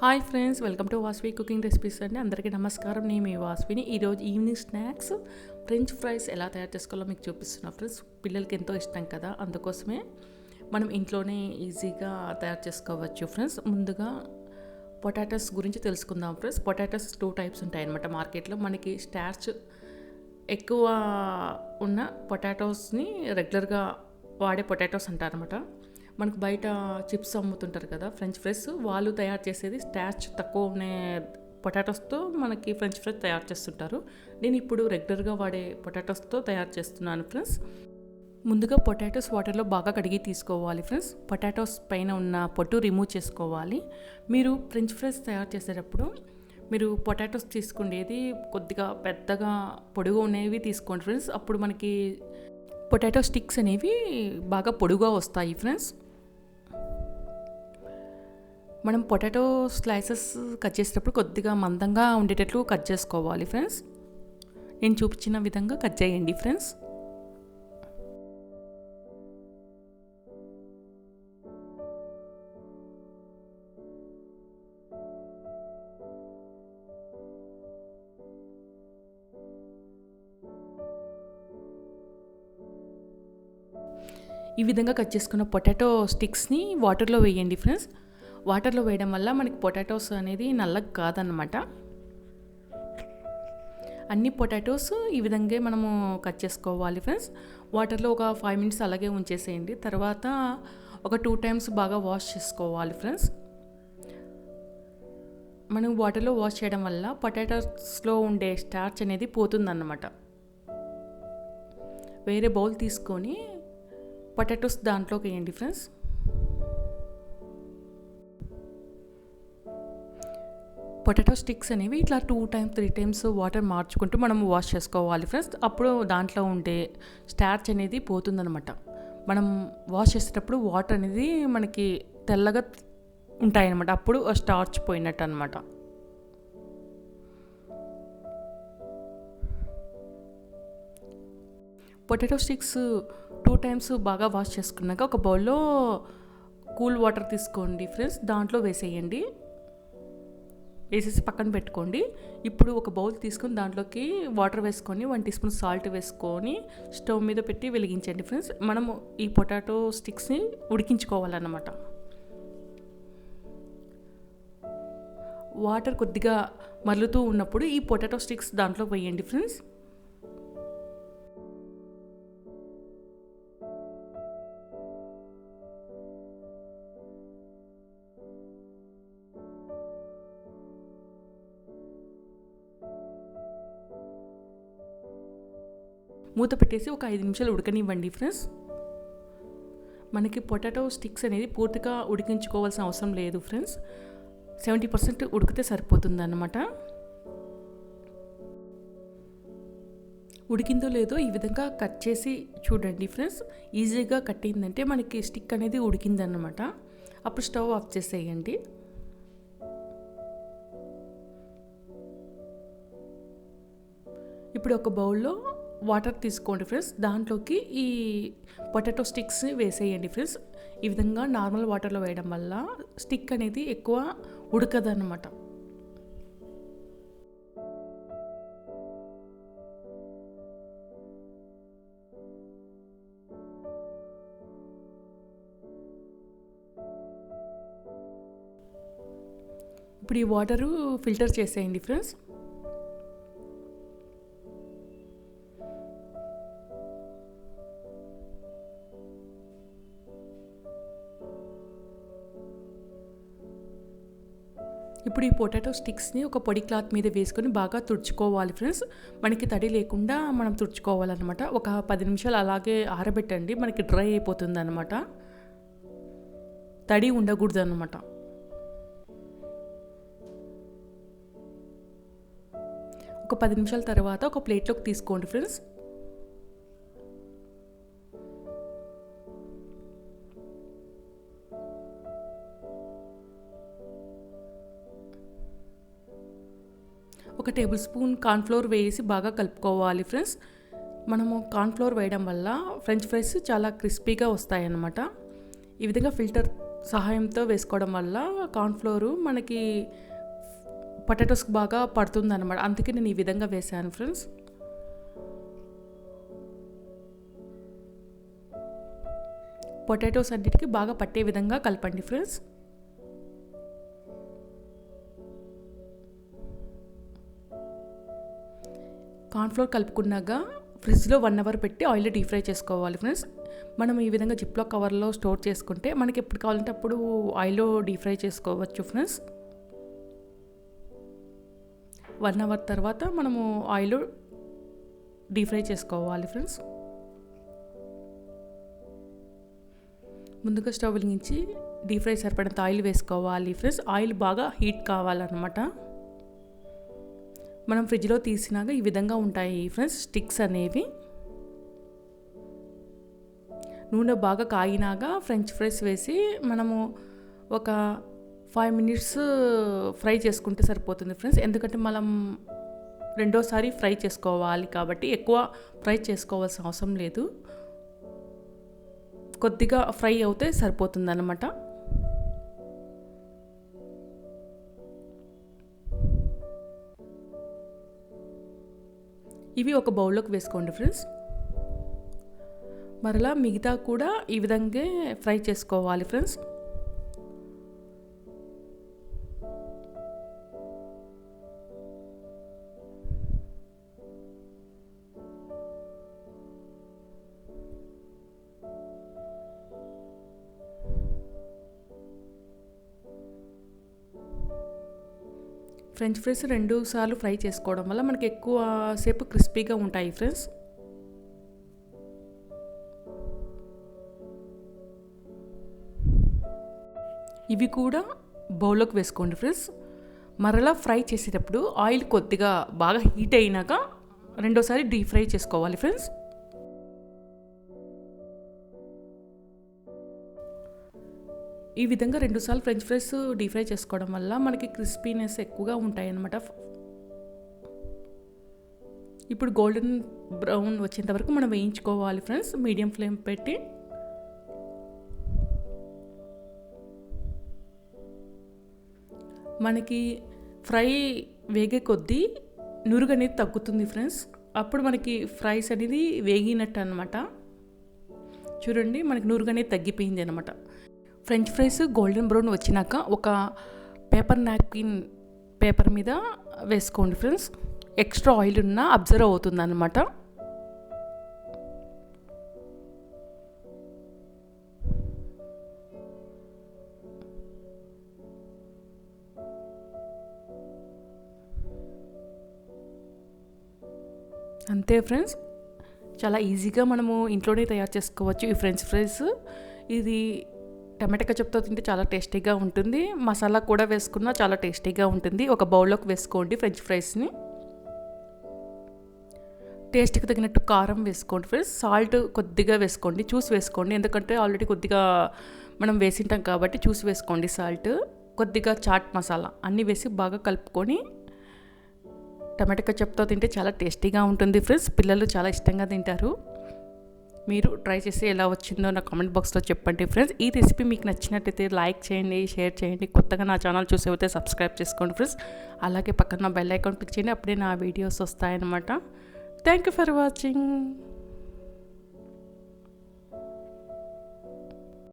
Hi friends, welcome to Vasavi cooking recipes అండి. అందరికీ నమస్కారం. నేను మీ వాసవిని. ఈరోజు ఈవినింగ్ స్నాక్స్ ఫ్రెంచ్ ఫ్రైస్ ఎలా తయారు చేసుకోవాలో మీకు చూపిస్తున్నాను ఫ్రెండ్స్. పిల్లలకి ఎంతో ఇష్టం కదా, అందుకోసమే మనం ఇంట్లోనే ఈజీగా తయారు చేసుకోవచ్చు ఫ్రెండ్స్. ముందుగా పొటాటోస్ గురించి తెలుసుకుందాం ఫ్రెండ్స్. పొటాటోస్ 2 టైప్స్ ఉంటాయన్నమాట మార్కెట్లో. మనకి స్టార్చ్ ఎక్కువ ఉన్న పొటాటోస్ని రెగ్యులర్గా వాడే పొటాటోస్ అంటారనమాట. మనకు బయట చిప్స్ అమ్ముతుంటారు కదా, ఫ్రెంచ్ ఫ్రైస్, వాళ్ళు తయారు చేసేది స్టార్చ్ తక్కువ ఉన్న పొటాటోస్తో మనకి ఫ్రెంచ్ ఫ్రైస్ తయారు చేస్తుంటారు. నేను ఇప్పుడు రెగ్యులర్గా వాడే పొటాటోస్తో తయారు చేస్తున్నాను ఫ్రెండ్స్. ముందుగా పొటాటోస్ వాటర్లో బాగా కడిగి తీసుకోవాలి ఫ్రెండ్స్. పొటాటోస్ పైన ఉన్న పొట్టు రిమూవ్ చేసుకోవాలి. మీరు ఫ్రెంచ్ ఫ్రైస్ తయారు చేసేటప్పుడు మీరు పొటాటోస్ తీసుకునేది కొద్దిగా పెద్దగా పొడుగు అనేవి తీసుకోండి ఫ్రెండ్స్. అప్పుడు మనకి పొటాటో స్టిక్స్ అనేవి బాగా పొడుగా వస్తాయి ఫ్రెండ్స్. మనం పొటాటో స్లైసెస్ కట్ చేసేటప్పుడు కొద్దిగా మందంగా ఉండేటట్లు కట్ చేసుకోవాలి ఫ్రెండ్స్. నేను చూపించిన విధంగా కట్ చేయండి ఫ్రెండ్స్. ఈ విధంగా కట్ చేసుకున్న పొటాటో స్టిక్స్ని వాటర్లో వేయండి ఫ్రెండ్స్. వాటర్లో వేయడం వల్ల మనకి పొటాటోస్ అనేది నల్లగా కాదన్నమాట. అన్ని పొటాటోస్ ఈ విధంగా మనము కట్ చేసుకోవాలి ఫ్రెండ్స్. వాటర్లో ఒక 5 మినిట్స్ అలాగే ఉంచేసేయండి. తర్వాత ఒక 2 టైమ్స్ బాగా వాష్ చేసుకోవాలి ఫ్రెండ్స్. మనం వాటర్లో వాష్ చేయడం వల్ల పొటాటోస్లో ఉండే స్టార్చ్ అనేది పోతుందన్నమాట. వేరే బౌల్ తీసుకొని పొటాటోస్ దాంట్లోకి వేయండి ఫ్రెండ్స్. పొటాటో స్టిక్స్ అనేవి ఇట్లా 2 టైమ్స్ 3 టైమ్స్ వాటర్ మార్చుకుంటూ మనం వాష్ చేసుకోవాలి ఫ్రెండ్స్. అప్పుడు దాంట్లో ఉండే స్టార్చ్ అనేది పోతుందన్నమాట. మనం వాష్ చేసేటప్పుడు వాటర్ అనేది మనకి తెల్లగా ఉంటాయన్నమాట. అప్పుడు స్టార్చ్ పోయినట్టు అనమాట. పొటాటో స్టిక్స్ 2 టైమ్స్ బాగా వాష్ చేసుకున్నాక ఒక బౌల్లో కూల్ వాటర్ తీసుకోండి ఫ్రెండ్స్. దాంట్లో వేసేయండి. వేసేసి పక్కన పెట్టుకోండి. ఇప్పుడు ఒక బౌల్ తీసుకొని దాంట్లోకి వాటర్ వేసుకొని 1 టీ స్పూన్ సాల్ట్ వేసుకొని స్టవ్ మీద పెట్టి వెలిగించండి ఫ్రెండ్స్. మనము ఈ పొటాటో స్టిక్స్ని ఉడికించుకోవాలన్నమాట. వాటర్ కొద్దిగా మరుగుతూ ఉన్నప్పుడు ఈ పొటాటో స్టిక్స్ దాంట్లో వేయండి ఫ్రెండ్స్. మూత పెట్టేసి ఒక 5 నిమిషాలు ఉడకనివ్వండి ఫ్రెండ్స్. మనకి పొటాటో స్టిక్స్ అనేది పూర్తిగా ఉడికించుకోవాల్సిన అవసరం లేదు ఫ్రెండ్స్. 70% ఉడికితే సరిపోతుంది అన్నమాట. ఉడికిందో లేదో ఈ విధంగా కట్ చేసి చూడండి ఫ్రెండ్స్. ఈజీగా కట్ అయిందంటే మనకి స్టిక్ అనేది ఉడికిందన్నమాట. అప్పుడు స్టవ్ ఆఫ్ చేసేయండి. ఇప్పుడు ఒక బౌల్లో వాటర్ తీసుకోండి ఫ్రెండ్స్. దాంట్లోకి ఈ పొటాటో స్టిక్స్ వేసేయండి ఫ్రెండ్స్. ఈ విధంగా నార్మల్ వాటర్లో వేయడం వల్ల స్టిక్ అనేది ఎక్కువ ఉడకదన్నమాట. ఇప్పుడు ఈ వాటరు ఫిల్టర్ చేసేయండి ఫ్రెండ్స్. ఇప్పుడు ఈ పొటాటో స్టిక్స్ని ఒక పొడి క్లాత్ మీద వేసుకొని బాగా తుడుచుకోవాలి ఫ్రెండ్స్. మనకి తడి లేకుండా మనం తుడుచుకోవాలన్నమాట. ఒక 10 నిమిషాలు అలాగే ఆరబెట్టండి. మనకి డ్రై అయిపోతుంది అన్నమాట. తడి ఉండకూడదు అన్నమాట. ఒక 10 నిమిషాల తర్వాత ఒక ప్లేట్లోకి తీసుకోండి ఫ్రెండ్స్. ఒక టేబుల్ స్పూన్ కార్న్ఫ్లోర్ వేసి బాగా కలుపుకోవాలి ఫ్రెండ్స్. మనము కార్న్ఫ్లోర్ వేయడం వల్ల ఫ్రెంచ్ ఫ్రైస్ చాలా క్రిస్పీగా వస్తాయన్నమాట. ఈ విధంగా ఫిల్టర్ సహాయంతో వేసుకోవడం వల్ల కార్న్ఫ్లోర్ మనకి పొటాటోస్కి బాగా పడుతుంది అనమాట. అందుకే నేను ఈ విధంగా వేసాను ఫ్రెండ్స్. పొటాటోస్ అన్నిటికీ బాగా పట్టే విధంగా కలపండి ఫ్రెండ్స్. కార్న్ఫ్లోర్ కలుపుకున్నాక ఫ్రిడ్జ్లో 1 అవర్ పెట్టి ఆయిల్ డీప్ ఫ్రై చేసుకోవాలి ఫ్రెండ్స్. మనం ఈ విధంగా జిప్లో కవర్లో స్టోర్ చేసుకుంటే మనకి ఎప్పుడు కావాలంటే అప్పుడు ఆయిల్లో డీప్ ఫ్రై చేసుకోవచ్చు ఫ్రెండ్స్. 1 అవర్ తర్వాత మనము ఆయిల్లో డీప్ ఫ్రై చేసుకోవాలి ఫ్రెండ్స్. ముందుగా స్టవ్ వెలిగించి డీప్ ఫ్రై సరిపడంత ఆయిల్ వేసుకోవాలి ఫ్రెండ్స్. ఆయిల్ బాగా హీట్ కావాలన్నమాట. మనం ఫ్రిడ్జ్లో తీసినాక ఈ విధంగా ఉంటాయి ఫ్రెండ్స్ స్టిక్స్ అనేవి. నూనె బాగా కాగినాక ఫ్రెంచ్ ఫ్రైస్ వేసి మనము ఒక 5 మినిట్స్ ఫ్రై చేసుకుంటే సరిపోతుంది ఫ్రెండ్స్. ఎందుకంటే మనం రెండోసారి ఫ్రై చేసుకోవాలి కాబట్టి ఎక్కువ ఫ్రై చేసుకోవాల్సిన అవసరం లేదు. కొద్దిగా ఫ్రై అవుతే సరిపోతుంది అన్నమాట. ఇవి ఒక బౌల్లోకి వేసుకోండి ఫ్రెండ్స్. మరలా మిగతా కూడా ఈ విధంగా ఫ్రై చేసుకోవాలి ఫ్రెండ్స్. ఫ్రెంచ్ ఫ్రైస్ 2 సార్లు ఫ్రై చేసుకోవడం వల్ల మనకి ఎక్కువ సేపు క్రిస్పీగా ఉంటాయి ఫ్రెండ్స్. ఇవి కూడా బౌల్లోకి వేసుకోండి ఫ్రెండ్స్. మరలా ఫ్రై చేసేటప్పుడు ఆయిల్ కొద్దిగా బాగా హీట్ అయినాక రెండోసారి డీప్ ఫ్రై చేసుకోవాలి ఫ్రెండ్స్. ఈ విధంగా 2 సార్లు ఫ్రెంచ్ ఫ్రైస్ డీప్ ఫ్రై చేసుకోవడం వల్ల మనకి క్రిస్పీనెస్ ఎక్కువగా ఉంటాయి అన్నమాట. ఇప్పుడు గోల్డెన్ బ్రౌన్ వచ్చేంత వరకు మనం వేయించుకోవాలి ఫ్రెండ్స్ మీడియం ఫ్లేమ్ పెట్టి. మనకి ఫ్రై వేగే కొద్దీ నురుగు అనేది తగ్గుతుంది ఫ్రెండ్స్. అప్పుడు మనకి ఫ్రైస్ అనేది వేగినట్టు అనమాట. చూడండి మనకి నురుగు అనేది తగ్గిపోయింది అనమాట. ఫ్రెంచ్ ఫ్రైస్ గోల్డెన్ బ్రౌన్ వచ్చినాక ఒక నాప్కిన్ పేపర్ మీద వేసుకోండి ఫ్రెండ్స్. ఎక్స్ట్రా ఆయిల్ ఉన్నా అబ్జర్వ్ అవుతుంది అన్నమాట. అంతే ఫ్రెండ్స్, చాలా ఈజీగా మనము ఇంట్లోనే తయారు చేసుకోవచ్చు ఈ ఫ్రెంచ్ ఫ్రైస్. ఇది టమాటా కచప్తో తింటే చాలా టేస్టీగా ఉంటుంది. మసాలా కూడా వేసుకున్నా చాలా టేస్టీగా ఉంటుంది. ఒక బౌల్లోకి వేసుకోండి ఫ్రెంచ్ ఫ్రైస్ని. టేస్ట్కి తగినట్టు కారం వేసుకోండి ఫ్రెండ్స్. సాల్ట్ కొద్దిగా వేసుకోండి, చూసి వేసుకోండి. ఎందుకంటే ఆల్రెడీ కొద్దిగా మనం వేసింటాం కాబట్టి చూసి వేసుకోండి సాల్ట్. కొద్దిగా చాట్ మసాలా అన్నీ వేసి బాగా కలుపుకొని టమాటా కచప్తో తింటే చాలా టేస్టీగా ఉంటుంది ఫ్రెండ్స్. పిల్లలు చాలా ఇష్టంగా తింటారు. మీరు ట్రై చేసి ఎలా వచ్చిందో నా కామెంట్ బాక్స్లో చెప్పండి ఫ్రెండ్స్. ఈ రెసిపీ మీకు నచ్చినట్టయితే లైక్ చేయండి, షేర్ చేయండి. కొత్తగా నా ఛానల్ చూసేవైతే సబ్స్క్రైబ్ చేసుకోండి ఫ్రెండ్స్. అలాగే పక్కన బెల్ ఐకాన్ క్లిక్ చేయండి, అప్పుడే నా వీడియోస్ వస్తాయన్నమాట. Thank you for watching.